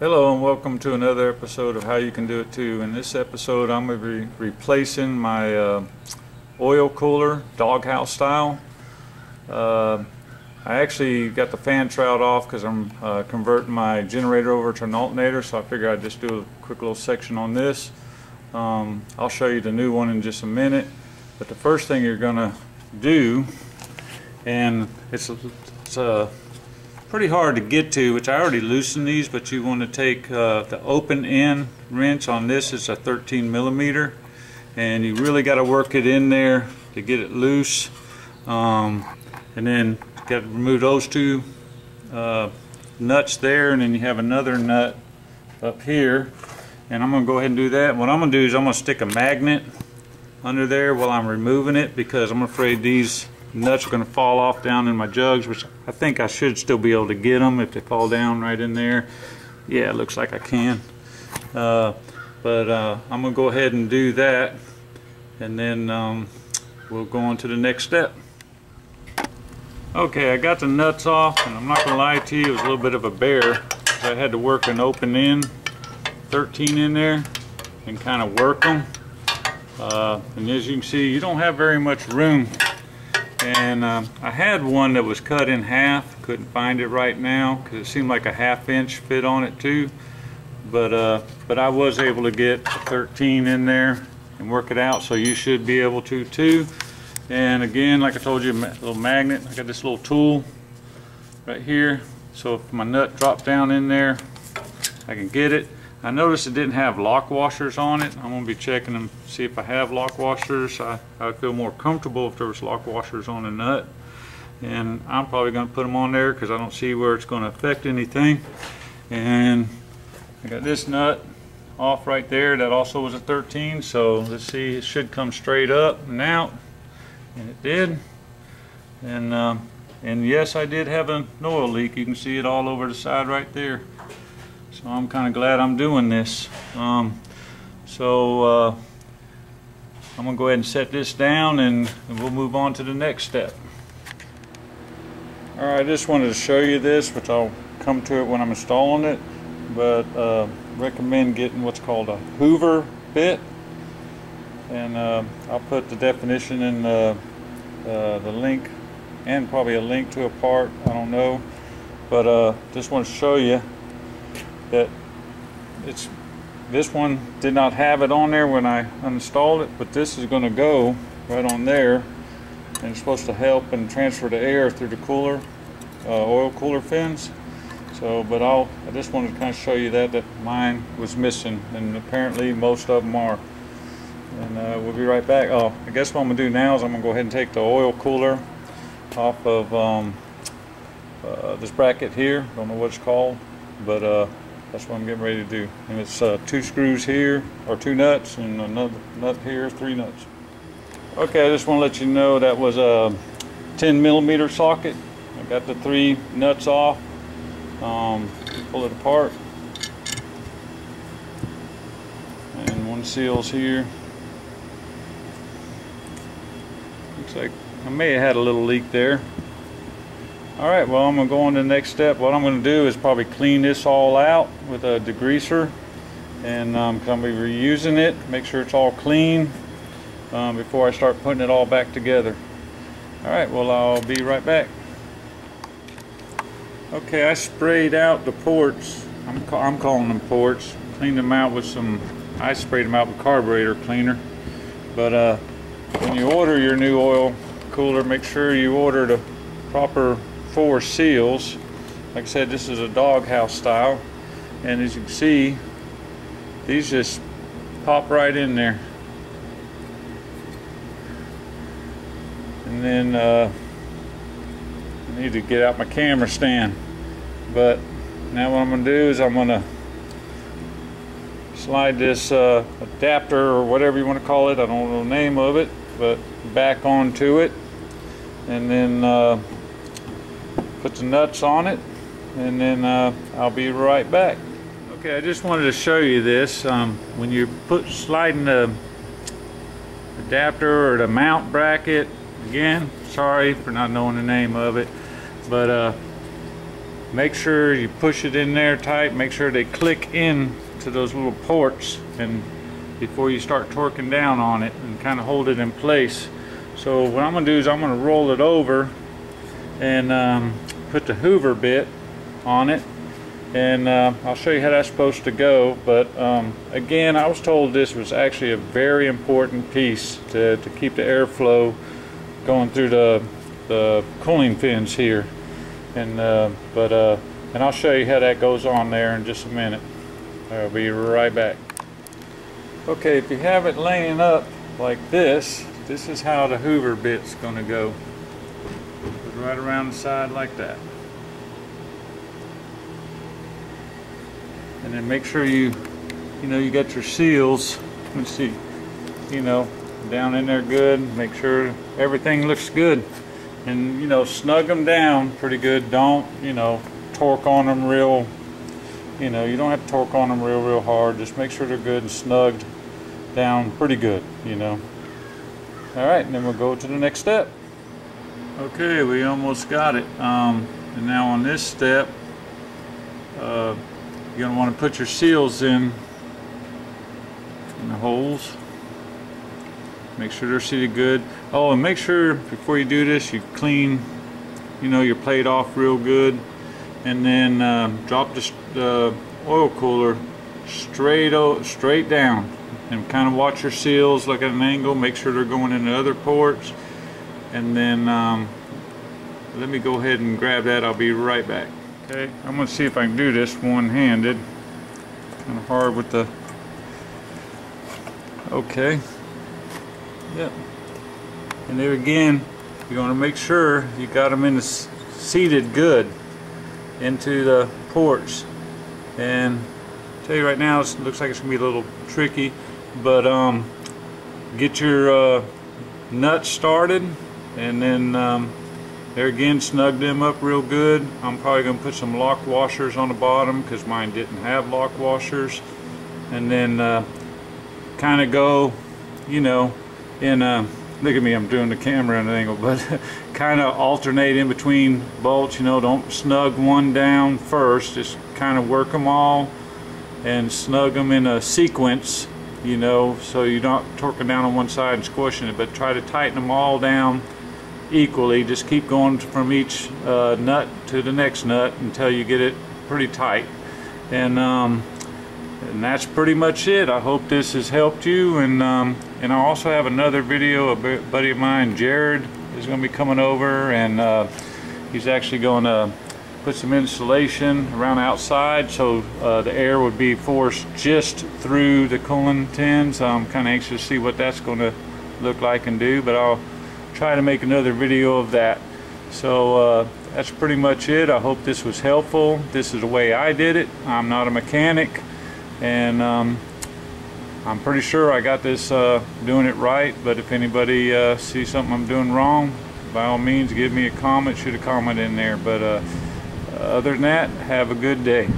Hello and welcome to another episode of How You Can Do It Too. In this episode I'm going to be replacing my oil cooler, doghouse style. I actually got the fan shroud off because I'm converting my generator over to an alternator, so I figured I'd just do a quick little section on this. I'll show you the new one in just a minute, but the first thing you're going to do, and it's pretty hard to get to, which I already loosened these, but you want to take the open end wrench on this. It's a 13 millimeter, and you really got to work it in there to get it loose, and then got to remove those two nuts there, and then you have another nut up here, and I'm going to go ahead and do that. What I'm going to do is I'm going to stick a magnet under there while I'm removing it, because I'm afraid these nuts are going to fall off down in my jugs, which I think I should still be able to get them if they fall down right in there. Yeah, it looks like I can. I'm going to go ahead and do that, and then we'll go on to the next step. Okay, I got the nuts off, and I'm not going to lie to you, it was a little bit of a bear. I had to work an open end 13 in there and kind of work them. And as you can see, you don't have very much room. And I had one that was cut in half. Couldn't find it right now because it seemed like a ½ inch fit on it too. But I was able to get a 13 in there and work it out, so you should be able to too. And again, like I told you, a little magnet. I got this little tool right here, so if my nut drops down in there, I can get it. I noticed it didn't have lock washers on it. I'm going to be checking them, see if I have lock washers. I would feel more comfortable if there was lock washers on a nut. And I'm probably going to put them on there because I don't see where it's going to affect anything. And I got this nut off right there. That also was a 13. So let's see, it should come straight up and out. And it did. And yes, I did have an oil leak. You can see it all over the side right there. So I'm kind of glad I'm doing this. I'm going to go ahead and set this down, and we'll move on to the next step. Alright, I just wanted to show you this, which I'll come to it when I'm installing it, but recommend getting what's called a Hoover bit. And I'll put the definition in the link, and probably a link to a part, I don't know. But just want to show you that this one did not have it on there when I installed it, but this is going to go right on there, and it's supposed to help and transfer the air through the cooler, oil cooler fins. So, but I just wanted to kind of show you that mine was missing, and apparently most of them are. And we'll be right back. Oh, I guess what I'm going to do now is I'm going to go ahead and take the oil cooler off of this bracket here. Don't know what it's called, but that's what I'm getting ready to do. And it's 2 screws here, or 2 nuts, and another nut here, 3 nuts. Okay, I just want to let you know that was a 10 millimeter socket. I got the 3 nuts off. Pull it apart. And one seal's here. Looks like I may have had a little leak there. Alright, well, I'm going to go on to the next step. What I'm going to do is probably clean this all out with a degreaser, and I'm going to be reusing it, make sure it's all clean before I start putting it all back together. Alright, well, I'll be right back. Okay, I sprayed out the ports. I'm calling them ports. Cleaned them out with I sprayed them out with carburetor cleaner. But when you order your new oil cooler, make sure you order the proper 4 seals. Like I said, this is a doghouse style, and as you can see, these just pop right in there. And then I need to get out my camera stand, but now what I'm going to do is I'm going to slide this adapter, or whatever you want to call it, I don't know the name of it, but back onto it, and then put the nuts on it, and then I'll be right back. Okay, I just wanted to show you this. When you sliding the adapter or the mount bracket, again, sorry for not knowing the name of it, but make sure you push it in there tight, make sure they click in to those little ports, and before you start torquing down on it, and kind of hold it in place. So what I'm going to do is I'm going to roll it over and put the Hoover bit on it, and I'll show you how that's supposed to go. But again, I was told this was actually a very important piece to keep the airflow going through the cooling fins here, and I'll show you how that goes on there in just a minute. I'll be right back. Okay, if you have it laying up like this, this is how the Hoover bit's going to go. Right around the side like that. And then make sure you got your seals. Let's see, down in there good. Make sure everything looks good, and snug them down pretty good. Don't torque on them real. You don't have to torque on them real hard. Just make sure they're good and snugged down pretty good. All right, and then we'll go to the next step. Okay, we almost got it. And now on this step, you're going to want to put your seals in the holes. Make sure they're seated good. Oh, and make sure before you do this, you clean, your plate off real good, and then drop the oil cooler straight down, and kind of watch your seals, look at an angle, make sure they're going in the other ports. And then let me go ahead and grab that. I'll be right back. Okay, I'm going to see if I can do this one-handed. Kind of hard with the... Okay. Yep. And there again, you're going to make sure you got them in the seated good into the ports. And I'll tell you right now, it looks like it's going to be a little tricky, but get your nuts started. And then there again, snug them up real good. I'm probably going to put some lock washers on the bottom because mine didn't have lock washers. And then kind of go, in look at me, I'm doing the camera at an angle, but kind of alternate in between bolts. Don't snug one down first. Just kind of work them all and snug them in a sequence, so you're not torquing down on one side and squishing it, but try to tighten them all down equally. Just keep going from each nut to the next nut until you get it pretty tight, and that's pretty much it. I hope this has helped you, and I also have another video. A buddy of mine, Jared, is going to be coming over, and he's actually going to put some insulation around outside so the air would be forced just through the cooling tins. I'm kind of anxious to see what that's going to look like and do, but I'll try to make another video of that. So that's pretty much it. I hope this was helpful. This is the way I did it. I'm not a mechanic, and I'm pretty sure I got this doing it right, but if anybody sees something I'm doing wrong, by all means give me a comment, shoot a comment in there. But other than that, have a good day.